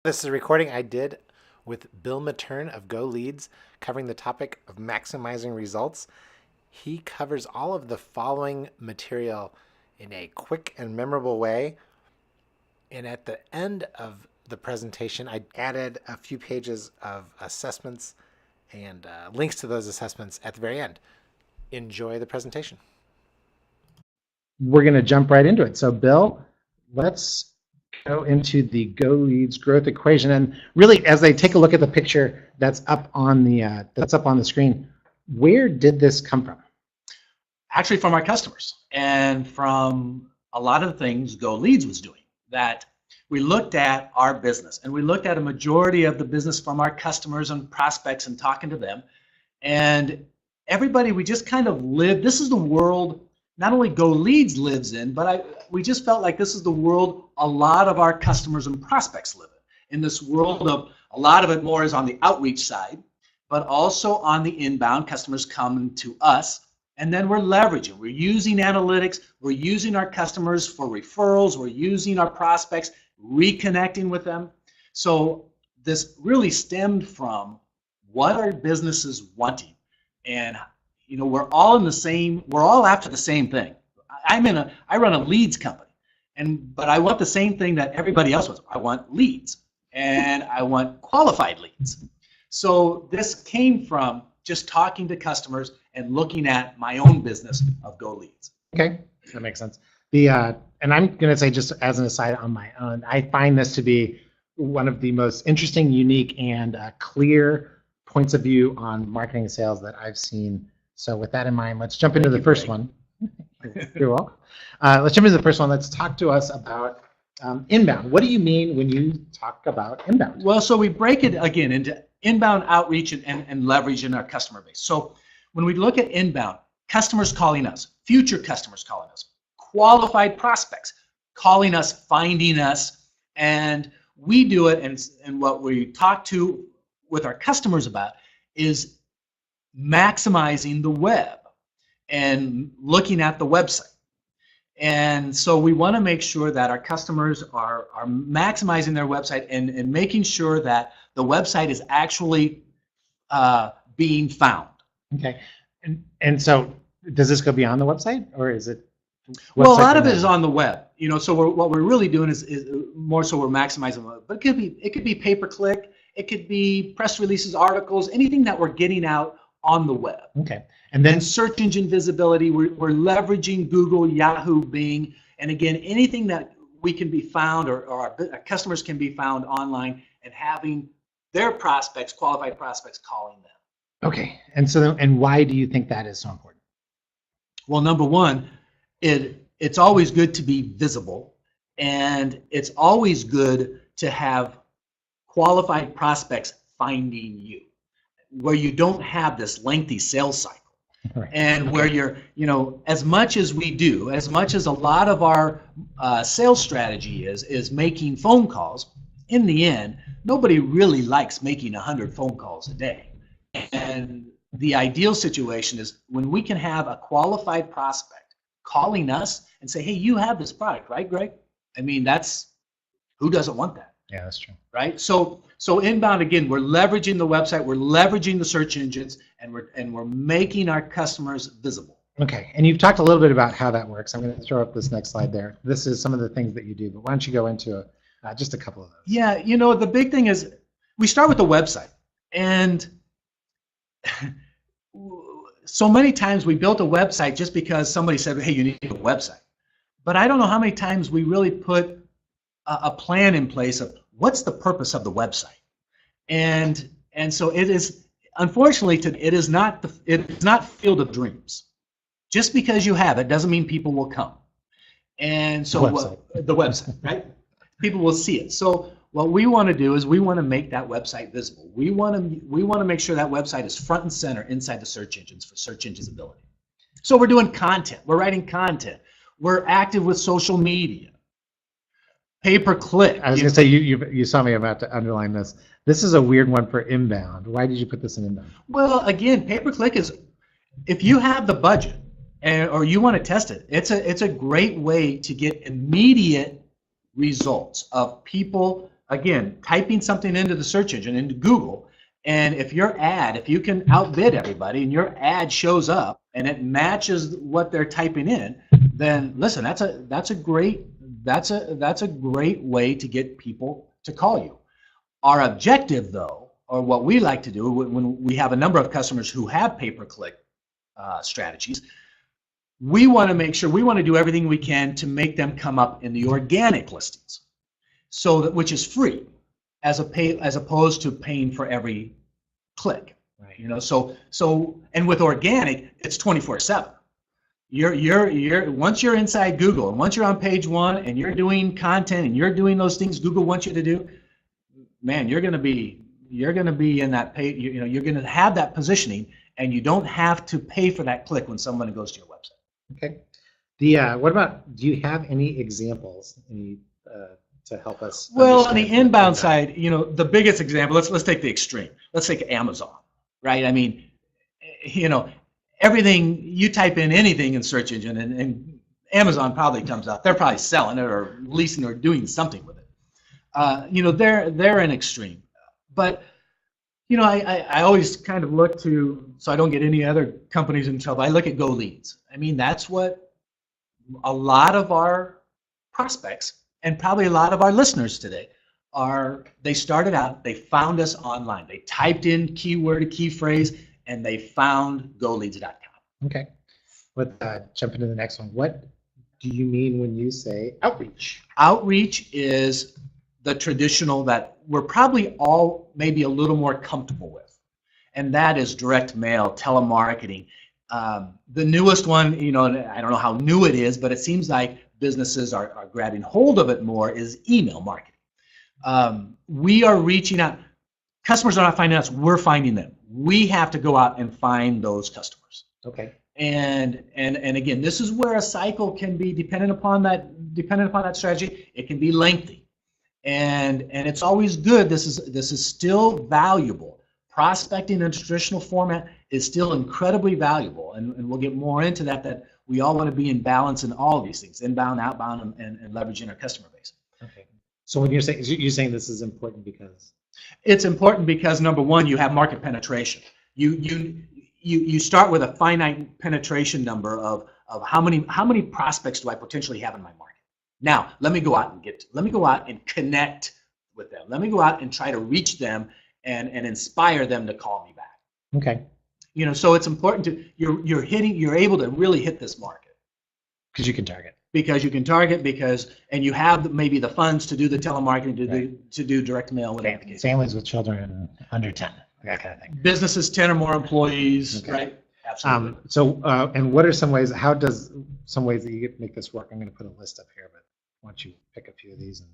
This is a recording I did with Bill Matern of GoLeads covering the topic of maximizing results. He covers all of the following material in a quick and memorable way. And at the end of the presentation, I added a few pages of assessments and links to those assessments at the very end. Enjoy the presentation. We're going to jump right into it. So Bill, let's go into the GoLeads growth equation. And really, as I take a look at the picture that's up on the screen, where did this come from? Actually, from our customers and from a lot of the things GoLeads was doing. That we looked at our business and we looked at a majority of the business from our customers and prospects and talking to them. And everybody, we just kind of lived. This is the world not only GoLeads lives in, but we just felt like this is the world a lot of our customers and prospects live in this world of a lot of it more is on the outreach side, but also on the inbound. Customers come to us, and then we're leveraging. We're using analytics. We're using our customers for referrals. We're using our prospects, reconnecting with them. So this really stemmed from what our business is wanting. And we're all after the same thing. I run a leads company, but I want the same thing that everybody else wants. I want leads, and I want qualified leads. So this came from just talking to customers and looking at my own business of GoLeads. Okay, that makes sense. And I'm going to say, just as an aside on my own, I find this to be one of the most interesting, unique, and clear points of view on marketing and sales that I've seen. So with that in mind, let's jump into the first one. You're welcome. Let's jump into the first one. Let's talk to us about inbound. What do you mean when you talk about inbound? Well, so we break it again into inbound outreach and leverage in our customer base. So when we look at inbound, customers calling us, future customers calling us, qualified prospects calling us, finding us, and we do it. And what we talk to with our customers about is maximizing the web and looking at the website. And so we want to make sure that our customers are maximizing their website and making sure that the website is actually being found. Okay. And so does this go beyond the website, or is it? Well, a lot of it is on the web. So what we're really doing is more so we're maximizing the web. But it could be pay-per-click, it could be press releases, articles, anything that we're getting out on the web. Okay. And then search engine visibility, we're leveraging Google, Yahoo, Bing, and again, anything that we can be found or our customers can be found online and having their prospects, qualified prospects, calling them. Okay. And so, and why do you think that is so important? Well, number one, it's always good to be visible, and it's always good to have qualified prospects finding you, where you don't have this lengthy sales cycle. Right. And where you're, as much as a lot of our sales strategy is making phone calls, in the end, nobody really likes making 100 phone calls a day. And the ideal situation is when we can have a qualified prospect calling us and say, hey, you have this product, right, Greg? I mean, who doesn't want that? Yeah, that's true. Right? So inbound, again, we're leveraging the website, we're leveraging the search engines, and we're making our customers visible. Okay, and you've talked a little bit about how that works. I'm going to throw up this next slide there. This is some of the things that you do, but why don't you go into just a couple of those? Yeah, the big thing is we start with the website, and so many times we built a website just because somebody said, hey, you need a website. But I don't know how many times we really put a plan in place of what's the purpose of the website, and so it is. Unfortunately, it is not Field of Dreams. Just because you have it doesn't mean people will come. And so the website, right? People will see it. So what we want to do is we want to make that website visible. We want to make sure that website is front and center inside the search engines for search engine visibility. So we're doing content. We're writing content. We're active with social media. Pay-per-click. I was going to say, you saw me about to underline this. This is a weird one for inbound. Why did you put this in inbound? Well, again, pay-per-click is, if you have the budget or you want to test it, it's a great way to get immediate results of people again, typing something into the search engine, into Google, and if you can outbid everybody and your ad shows up and it matches what they're typing in, then listen, that's a great way to get people to call you. Our objective, though, or what we like to do when we have a number of customers who have pay-per-click strategies, we want to do everything we can to make them come up in the organic listings, which is free, as opposed to paying for every click. Right. So and with organic, it's 24/7. Once you're inside Google and once you're on page one and you're doing content and you're doing those things Google wants you to do, man, you're going to be in that page. You're going to have that positioning, and you don't have to pay for that click when someone goes to your website. Okay. What about? Do you have any examples to help us? Well, on the inbound side, the biggest example. Let's take the extreme. Let's take Amazon, right? I mean, everything you type in anything in search engine, and Amazon probably comes up. They're probably selling it or leasing or doing something with it. They're an extreme, but I always kind of look to, so I don't get any other companies in trouble. I look at GoLeads. I mean, that's what a lot of our prospects and probably a lot of our listeners today are. They started out, they found us online. They typed in keyword, a key phrase, and they found GoLeads.com. Okay. Let's jump into the next one. What do you mean when you say outreach? Outreach is the traditional that we're probably all maybe a little more comfortable with, and that is direct mail, telemarketing. The newest one, I don't know how new it is, but it seems like businesses are grabbing hold of it more, is email marketing. We are reaching out. Customers are not finding us, we're finding them. We have to go out and find those customers. Okay. And again, this is where a cycle can be dependent upon that strategy. It can be lengthy. And it's always good. This is still valuable. Prospecting in a traditional format is still incredibly valuable, and we'll get more into that we all want to be in balance in all of these things, inbound, outbound, and leveraging our customer base. Okay. So when you're saying this is important because? It's important because, number one, you have market penetration. You start with a finite penetration number of how many prospects do I potentially have in my market. Now, let me go out and connect with them. Let me go out and try to reach them and inspire them to call me back. Okay. So it's important to you're able to really hit this market. Because you can target. And you have maybe the funds to do the telemarketing, to do direct mail, whatever the case. Families with children under 10, that kind of thing. Businesses 10 or more employees, okay. right? Absolutely. And what are some ways? How does some ways that you make this work? I'm going to put a list up here, but why don't you pick a few of these?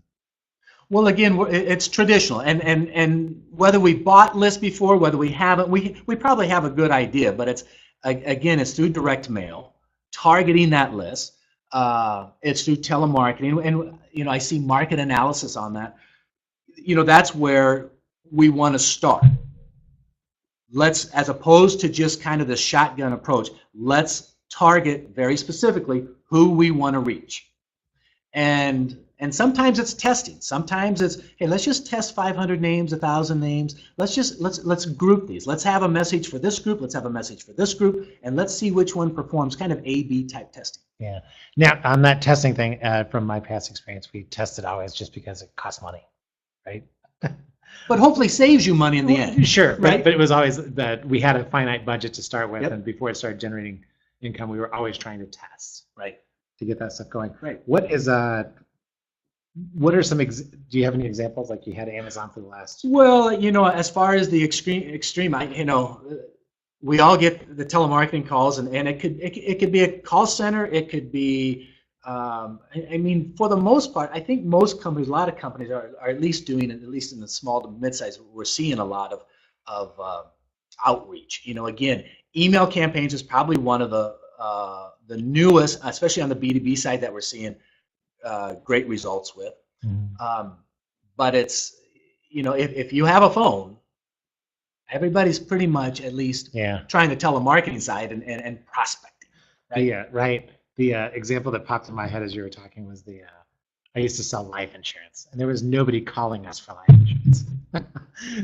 Well, again, it's traditional, and whether we bought lists before, whether we haven't, we probably have a good idea. But it's through direct mail, targeting that list. It's through telemarketing, and I see market analysis on that. That's where we want to start. As opposed to just kind of the shotgun approach, let's target very specifically who we want to reach. And sometimes it's testing. Sometimes it's, hey, let's just test 500 names, 1,000 names. Let's group these. Let's have a message for this group. Let's have a message for this group, and let's see which one performs. Kind of A/B type testing. Yeah. Now on that testing thing, from my past experience, we tested always just because it costs money, right? But hopefully saves you money in the end. Sure, right? But it was always that we had a finite budget to start with, Yep. and before it started generating income, we were always trying to test, Right. to get that stuff going. Right. What are some? Do you have any examples? Like you had Amazon for the last. Well, as far as the extreme, we all get the telemarketing calls, and it could be a call center. It could be, for the most part, I think most companies, a lot of companies are at least doing it, at least in the small to mid-size. We're seeing a lot of outreach. Again, email campaigns is probably one of the newest, especially on the B2B side, that we're seeing great results with. Mm-hmm. But it's, if you have a phone, everybody's pretty much at least trying the telemarketing side and prospecting. Right? Yeah, right. The example that popped in my head as you were talking was I used to sell life insurance, and there was nobody calling us for life insurance.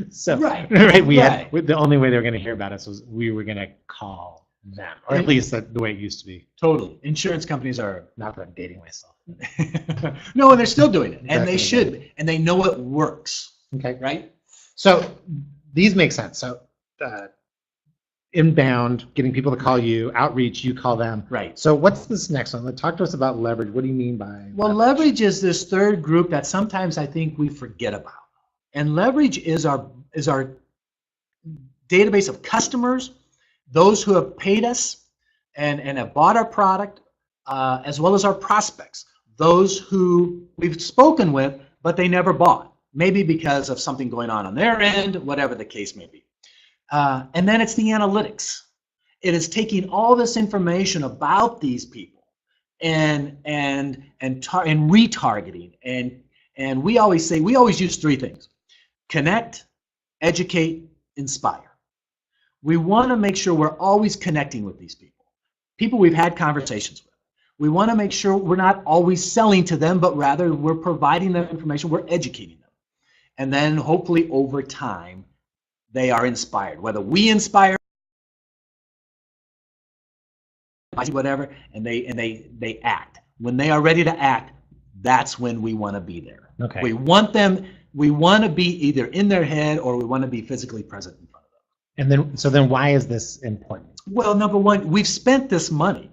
So Right. we Right. had the only way they were going to hear about us was we were going to call them, or at least the way it used to be. Totally. Insurance companies are Not that I'm dating myself. no, and they're still doing it, and Definitely. they should, and they know it works, Okay. right? So these make sense. So inbound, getting people to call you, outreach, you call them. Right. So what's this next one? Talk to us about leverage. What do you mean by Well, leverage is this third group that sometimes I think we forget about. And leverage is our database of customers, those who have paid us and have bought our product, as well as our prospects, those who we've spoken with, but they never bought, maybe because of something going on their end, whatever the case may be. And then it's the analytics. It is taking all this information about these people and retargeting. And we always say, we always use three things: connect, educate, inspire. We want to make sure we're always connecting with these people we've had conversations with. We want to make sure we're not always selling to them, but rather we're providing them information, we're educating them. And then hopefully over time, they are inspired. Whether we inspire, whatever, and they act. When they are ready to act, that's when we want to be there. Okay. We want to be either in their head or we want to be physically present in front of them. And then why is this important? Well, number one, we've spent this money,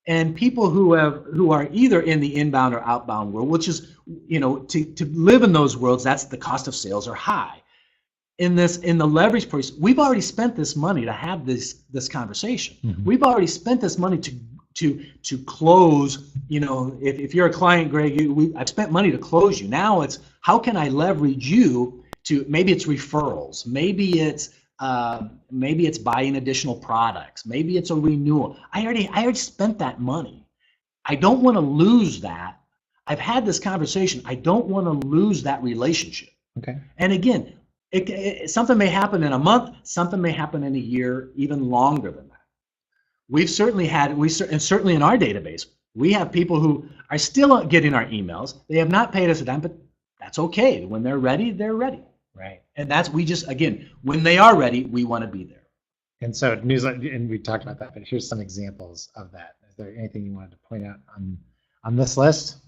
and people who are either in the inbound or outbound world, which is, to live in those worlds, that's the cost of sales are high. In the leverage price, we've already spent this money to have this conversation. Mm-hmm. We've already spent this money to close. If you're a client, Greg, I've spent money to close you. Now it's how can I leverage you to, maybe it's referrals, maybe it's buying additional products, maybe it's a renewal. I already spent that money. I don't want to lose that. I've had this conversation. I don't want to lose that relationship. Okay. And again, something may happen in a month, something may happen in a year, even longer than that. We've certainly had, and certainly in our database, we have people who are still getting our emails. They have not paid us a dime, but that's okay. When they're ready, they're ready. Right. And again, when they are ready, we want to be there. And so newsletter, and we talked about that, but here's some examples of that. Is there anything you wanted to point out on this list?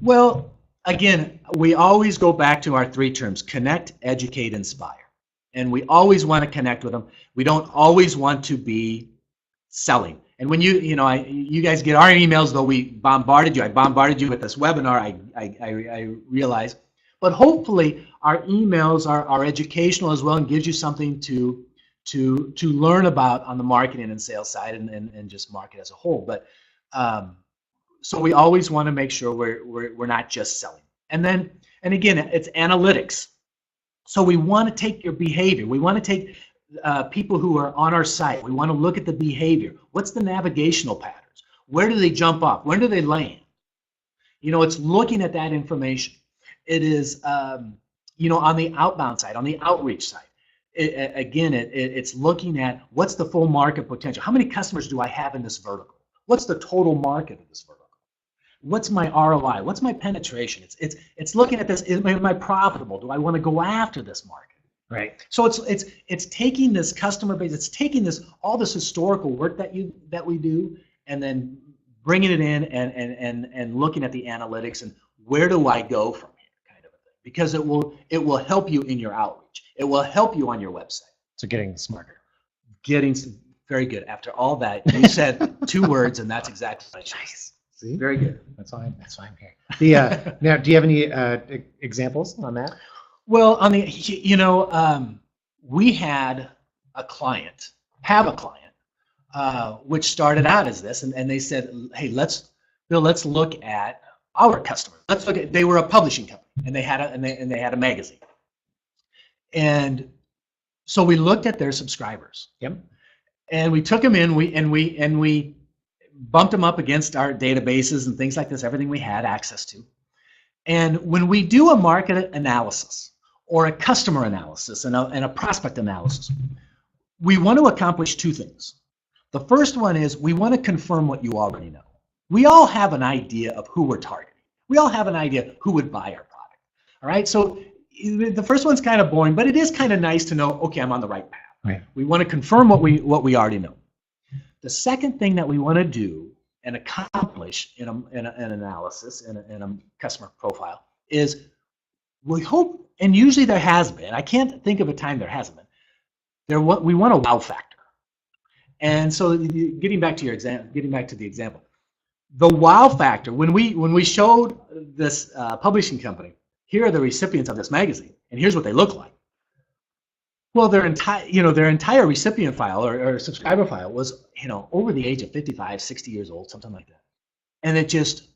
Well, again, we always go back to our three terms: connect, educate, inspire. And we always want to connect with them. We don't always want to be selling. And when you guys get our emails, though I bombarded you with this webinar, I realize. But hopefully our emails are educational as well and gives you something to learn about on the marketing and sales side and just market as a whole. But so we always want to make sure we're not just selling. And again, it's analytics. So we want to take your behavior. We want to take people who are on our site. We want to look at the behavior. What's the navigational patterns? Where do they jump off? Where do they land? It's looking at that information. It is, on the outbound side, on the outreach side. It's looking at what's the full market potential. How many customers do I have in this vertical? What's the total market of this vertical? What's my ROI? What's my penetration? It's looking at this. Am I profitable? Do I want to go after this market? Right. So it's taking this customer base. It's taking all this historical work that we do, and then bringing it in and looking at the analytics and where do I go from here, kind of a thing. Because it will help you in your outreach. It will help you on your website. So getting smarter. Very good. After all that, you said 2 words, and that's exactly what I chose. Nice. See? Very good. That's why I'm here. Now, do you have any examples on that? Well, we have a client, which started out as this, and they said, hey, let's look at our customers. They were a publishing company, and they had a magazine. And so we looked at their subscribers. Yep. And we took them in, we bumped them up against our databases and things like this, everything we had access to. And when we do a market analysis or a customer analysis and a prospect analysis, we want to accomplish 2 things. The first one is we want to confirm what you already know. We all have an idea of who we're targeting. We all have an idea who would buy our product. All right, so the first one's kind of boring, but it is kind of nice to know, okay, I'm on the right path. Right. We want to confirm what we already know. The second thing that we want to do and accomplish in an analysis, in a customer profile, is we hope, and usually there has been, I can't think of a time there hasn't been, we want a wow factor. And so getting back to the example, the wow factor, when we showed this publishing company, here are the recipients of this magazine, and here's what they look like. Well, their entire recipient file or subscriber file was, over the age of 55, 60 years old, something like that. And it just,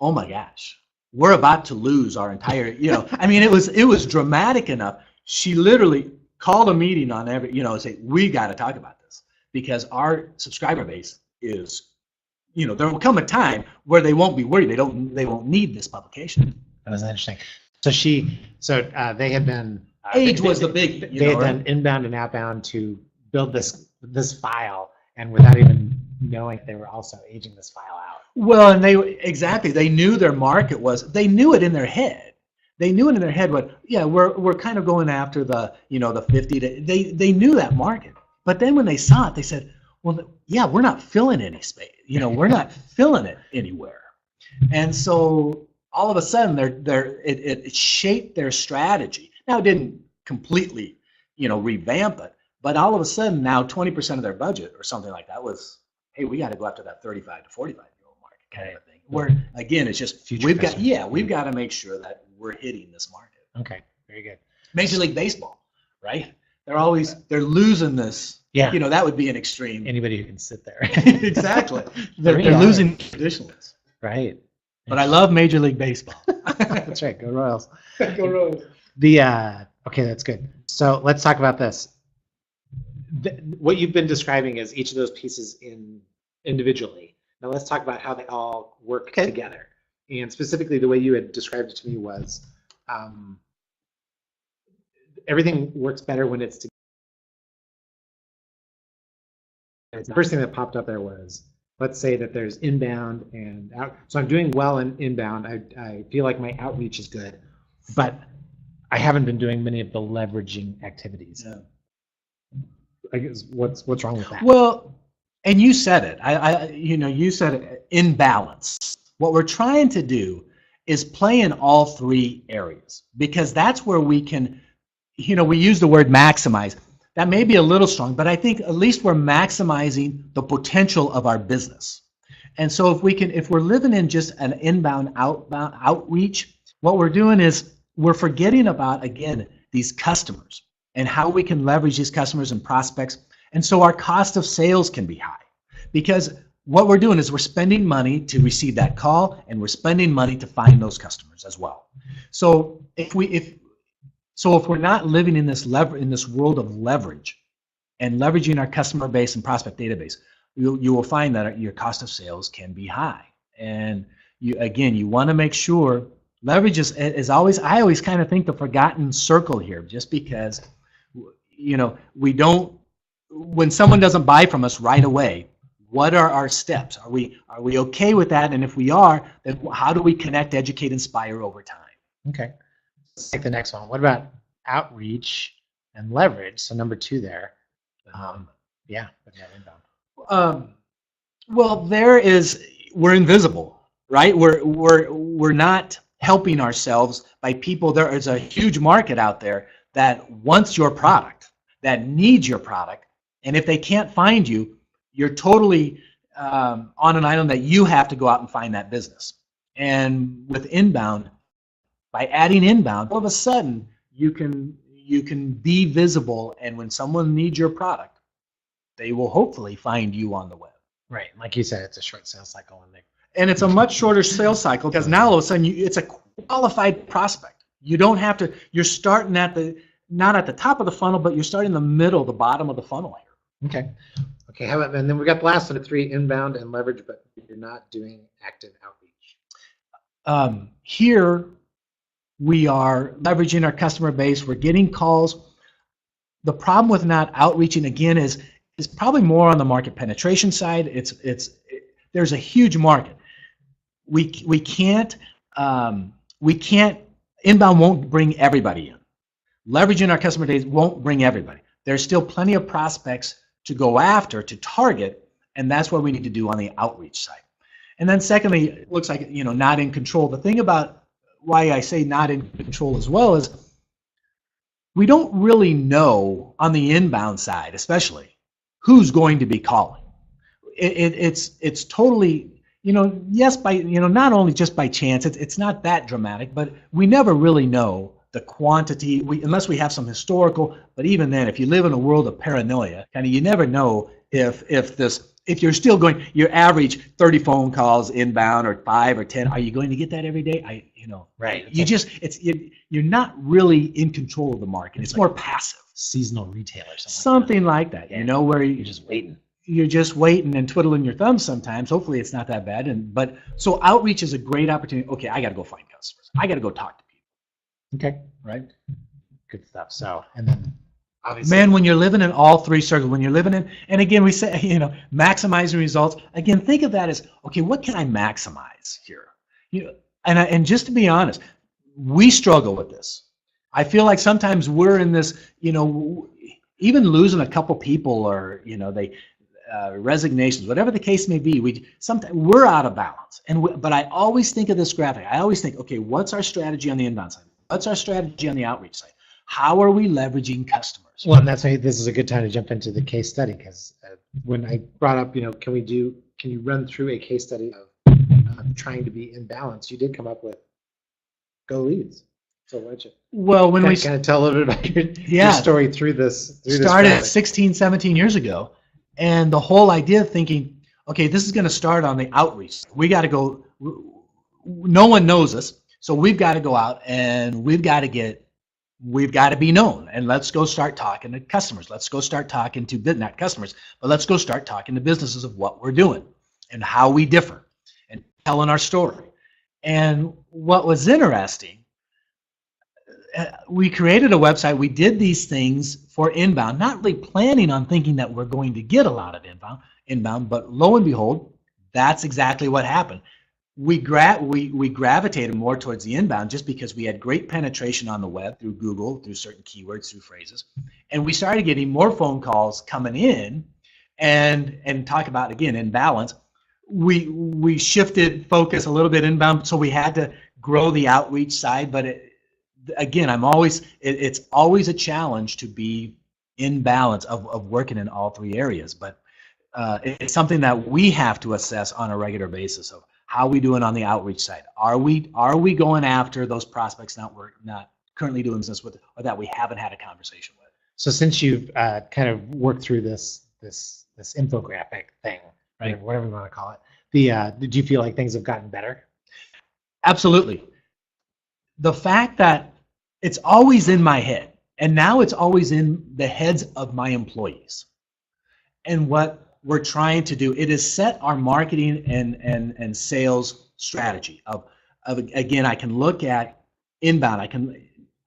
oh my gosh, we're about to lose our entire, I mean, it was dramatic enough. She literally called a meeting on and say, we got to talk about this because our subscriber base is, there will come a time where they won't be worried. They won't need this publication. That was interesting. So they had been age was the big. They had done inbound and outbound to build this file, and without even knowing, they were also aging this file out. Well, and they knew their market was. They knew it in their head. They knew it in their head. We're kind of going after the the 50. They knew that market. But then when they saw it, they said, well, yeah, we're not filling any space. We're not filling it anywhere. And so all of a sudden, it shaped their strategy. Now, it didn't completely, revamp it, but all of a sudden now 20% of their budget or something like that was, hey, we got to go after that 35 to 45-year-old market kind of thing. Where again, it's just we've got to make sure that we're hitting this market. Okay, very good. Major League Baseball, right? They're losing this. Yeah. That would be an extreme. Anybody who can sit there. Exactly. They're losing traditionalists. Right. But I love Major League Baseball. That's right. Go Royals. Go Royals. Okay, that's good. So let's talk about this. What you've been describing is each of those pieces individually. Now let's talk about how they all work together. And specifically, the way you had described it to me was everything works better when it's together. The first thing that popped up there was, let's say that there's inbound and out. So I'm doing well in inbound. I feel like my outreach is good, but I haven't been doing many of the leveraging activities. Yeah. I guess what's wrong with that? Well, and you said it. You said it, in balance. What we're trying to do is play in all three areas because that's where we can, we use the word maximize. That may be a little strong, but I think at least we're maximizing the potential of our business. And so if we're living in just an inbound, outbound outreach, what we're doing is we're forgetting about, again, these customers and how we can leverage these customers and prospects. And so our cost of sales can be high because what we're doing is we're spending money to receive that call and we're spending money to find those customers as well. So if we're not living in this world of leverage and leveraging our customer base and prospect database, you will find that your cost of sales can be high. And you want to make sure leverage is always, I always kind of think the forgotten circle here, just because, we don't, when someone doesn't buy from us right away, what are our steps? Are we okay with that? And if we are, then how do we connect, educate, inspire over time? Okay. Let's take the next one. What about outreach and leverage? So number 2 there. Well, we're invisible, right? We're not helping ourselves by people. There is a huge market out there that wants your product, that needs your product, and if they can't find you, you're totally on an island that you have to go out and find that business. And with inbound, by adding inbound, all of a sudden you can be visible, and when someone needs your product, they will hopefully find you on the web. Right, like you said, it's a short sales cycle, and it's a much shorter sales cycle because now all of a sudden it's a qualified prospect. You don't have to. You're starting not at the top of the funnel, but you're starting in the middle, the bottom of the funnel here. Okay. How about, and then we got the last one, 3, inbound and leverage, but you're not doing active outreach. Here we are leveraging our customer base. We're getting calls. The problem with not outreaching, again, is probably more on the market penetration side. There's a huge market. We can't we can't, inbound won't bring everybody in. Leveraging our customer days won't bring everybody. There's still plenty of prospects to go after, to target, and that's what we need to do on the outreach side. And then secondly, it looks like, not in control. The thing about why I say not in control as well is we don't really know on the inbound side, especially, who's going to be calling. It's totally, yes, by, not only just by chance, it's not that dramatic, but we never really know the quantity, unless we have some historical, but even then, if you live in a world of paranoia, you never know if you're still going, your average 30 phone calls inbound or 5 or 10, are you going to get that every day? Right. You're not really in control of the market. It's more passive. Seasonal retail or something like that. Yeah. Where you're just waiting. You're just waiting and twiddling your thumbs sometimes. Hopefully it's not that bad. So outreach is a great opportunity. Okay, I got to go find customers. I got to go talk to people. Okay. Right. Good stuff. So, and then obviously, man, when you're living in all three circles, when you're living in, and again, we say, maximizing results. Again, think of that as, okay, what can I maximize here? And just to be honest, we struggle with this. I feel like sometimes we're in this, even losing a couple people or, resignations, whatever the case may be, sometimes we're out of balance. But I always think of this graphic. I always think, okay, what's our strategy on the inbound side? What's our strategy on the outreach side? How are we leveraging customers? Well, and that's why this is a good time to jump into the case study, because when I brought up, can you run through a case study of trying to be in balance? You did come up with GoLeads. So why don't you? Well, when we kind of tell a little bit about your story through this. Started 16, 17 years ago, and the whole idea of thinking, okay, this is going to start on the outreach. We got to go. No one knows us, so we've got to go out and we've got to be known, and let's go start talking to customers. Let's go start talking to, not customers, but let's go start talking to businesses of what we're doing and how we differ and telling our story. And what was interesting, we created a website. We did these things for inbound, not really planning on thinking that we're going to get a lot of inbound, but lo and behold, that's exactly what happened. We gravitated more towards the inbound just because we had great penetration on the web through Google, through certain keywords, through phrases, and we started getting more phone calls coming in, and talk about, again, imbalance. We shifted focus a little bit inbound, so we had to grow the outreach side. But again, it's always a challenge to be in balance of working in all three areas. But it's something that we have to assess on a regular basis of how we doing on the outreach side. Are we going after those prospects we're not currently doing business with, or that we haven't had a conversation with? So since you've kind of worked through this infographic thing, right, whatever you want to call it, did you feel like things have gotten better? Absolutely. The fact that it's always in my head, and now it's always in the heads of my employees. And what we're trying to do, it is set our marketing and sales strategy of again, I can look at inbound.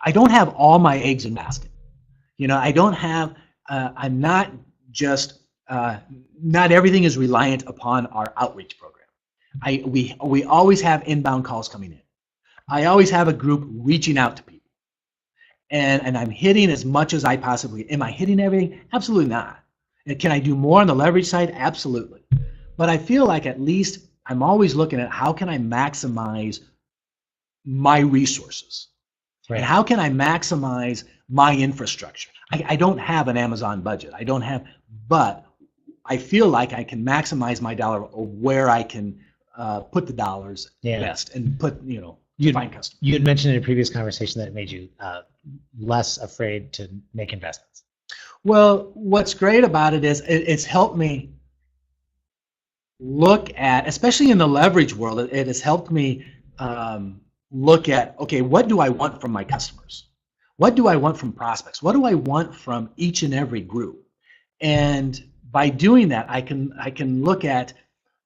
I don't have all my eggs in basket. I don't have, I'm not just, not everything is reliant upon our outreach program. We always have inbound calls coming in. I always have a group reaching out to people. And I'm hitting as much as I possibly, am I hitting everything? Absolutely not. Can I do more on the leverage side? Absolutely. But I feel like at least I'm always looking at how can I maximize my resources? Right. And how can I maximize my infrastructure? I don't have an Amazon budget. But I feel like I can maximize my dollar of where I can put the dollars best and put, find customers. You had mentioned in a previous conversation that it made you less afraid to make investments. Well, what's great about it is it's helped me look at, especially in the leverage world, it has helped me look at, okay, what do I want from my customers? What do I want from prospects? What do I want from each and every group? And by doing that, I can look at,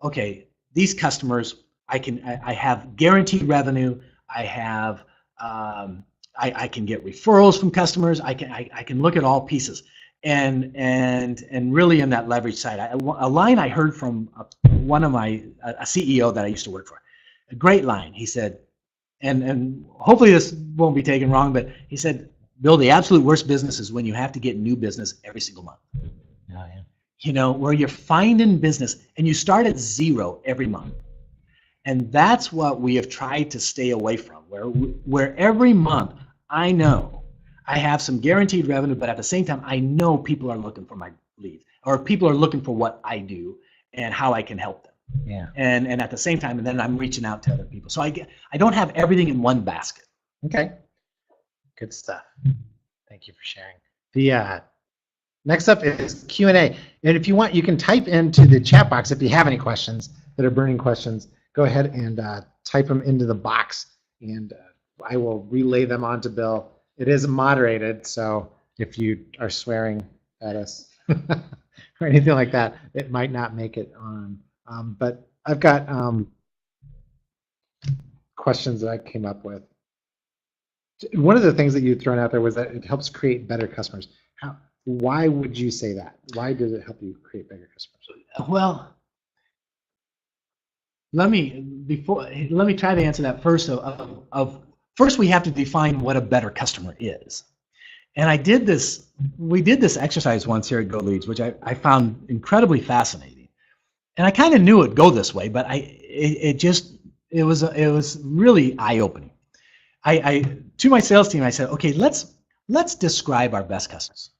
okay, these customers, I have guaranteed revenue. I have I can get referrals from customers. I can look at all pieces, and really in that leverage side, a line I heard from one of a CEO that I used to work for, a great line. He said, and hopefully this won't be taken wrong, but he said, Bill, the absolute worst business is when you have to get new business every single month. Oh, yeah. You know, where you're finding business and you start at zero every month. And that's what we have tried to stay away from, where every month I know I have some guaranteed revenue, but at the same time, I know people are looking for my leads, or people are looking for what I do and how I can help them. Yeah. And at the same time, and then I'm reaching out to other people. So I don't have everything in one basket. Okay. Good stuff. Thank you for sharing. The next up is Q&A. And if you want, you can type into the chat box if you have any questions that are burning questions. Go ahead and type them into the box, and I will relay them on to Bill. It is moderated, so if you are swearing at us or anything like that, it might not make it on. But I've got questions that I came up with. One of the things that you'd thrown out there was that it helps create better customers. Why would you say that? Why does it help you create better customers? Well, let me try to answer that first. First, we have to define what a better customer is. And we did this exercise once here at GoLeads, which I found incredibly fascinating. And I kind of knew it would go this way, but it was really eye-opening. I to my sales team, I said, okay, let's describe our best customers.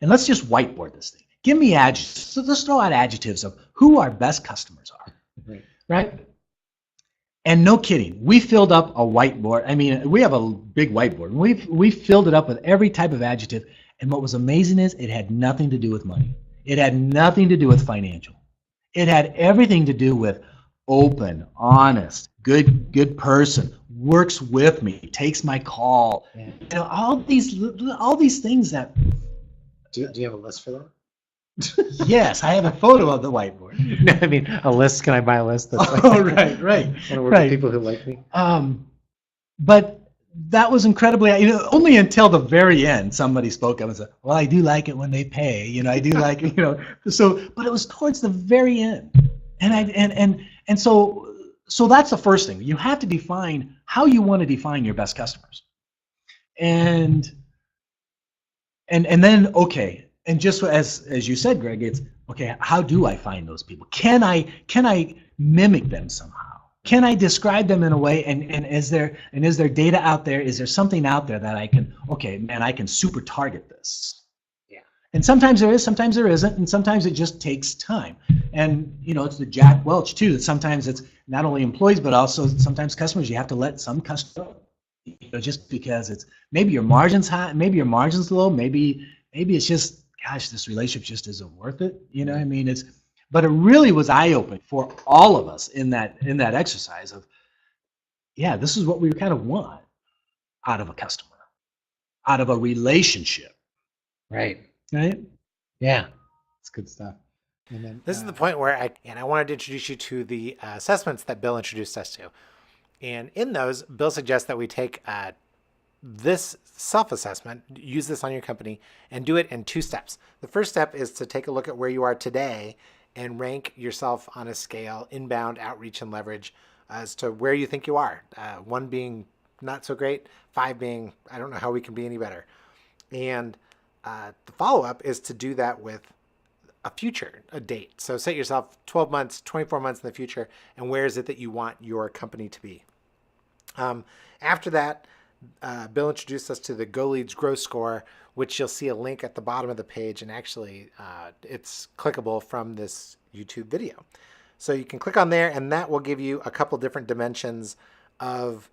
And let's just whiteboard this thing. Give me adjectives. So let's throw out adjectives of who our best customers are. Right? And no kidding, we filled up a whiteboard. I mean, we have a big whiteboard. We filled it up with every type of adjective. And what was amazing is it had nothing to do with money. It had nothing to do with financial. It had everything to do with open, honest, good person, works with me, takes my call. Yeah. You know, all these things that. Do you have a list for that? Yes, I have a photo of the whiteboard. No, I mean a list. Can I buy a list? That's like, right. Want to work with people who like me. But that was incredibly. Only until the very end, somebody spoke up and said, "Well, I do like it when they pay. You know, I do like it. You know." So, but it was towards the very end, and so that's the first thing. You have to define how you want to define your best customers, and then okay. And just as you said, Greg, it's okay. How do I find those people? Can I mimic them somehow? Can I describe them in a way? And is there data out there? Is there something out there that I can? Okay, man, I can super target this. Yeah. And sometimes there is, sometimes there isn't, and sometimes it just takes time. And it's the Jack Welch too. Sometimes it's not only employees but also sometimes customers. You have to let some customers go, just because it's maybe your margin's high, maybe your margin's low, maybe it's just. Gosh, this relationship just isn't worth it. You know, I mean, but it really was eye-opening for all of us in that exercise of, yeah, this is what we kind of want out of a customer, out of a relationship. Right. Right. Yeah, it's good stuff. And then this is the point where I wanted to introduce you to the assessments that Bill introduced us to, and in those, Bill suggests that we take this self-assessment, use this on your company, and do it in 2 steps. The first step is to take a look at where you are today and rank yourself on a scale, inbound, outreach, and leverage, as to where you think you are. 1 being not so great, 5 being, I don't know how we can be any better. And the follow-up is to do that with a date. So set yourself 12 months, 24 months in the future, and where is it that you want your company to be? After that, Bill introduced us to the GoLeads Growth Score, which you'll see a link at the bottom of the page, and actually it's clickable from this YouTube video. So you can click on there, and that will give you a couple different dimensions of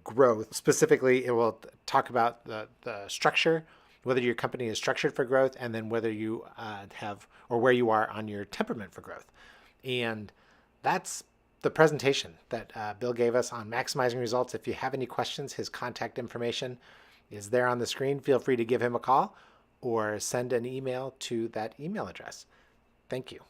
growth. Specifically, it will talk about the structure, whether your company is structured for growth, and then whether you have, or where you are on your temperament for growth. And that's the presentation that Bill gave us on maximizing results. If you have any questions, his contact information is there on the screen. Feel free to give him a call or send an email to that email address. Thank you.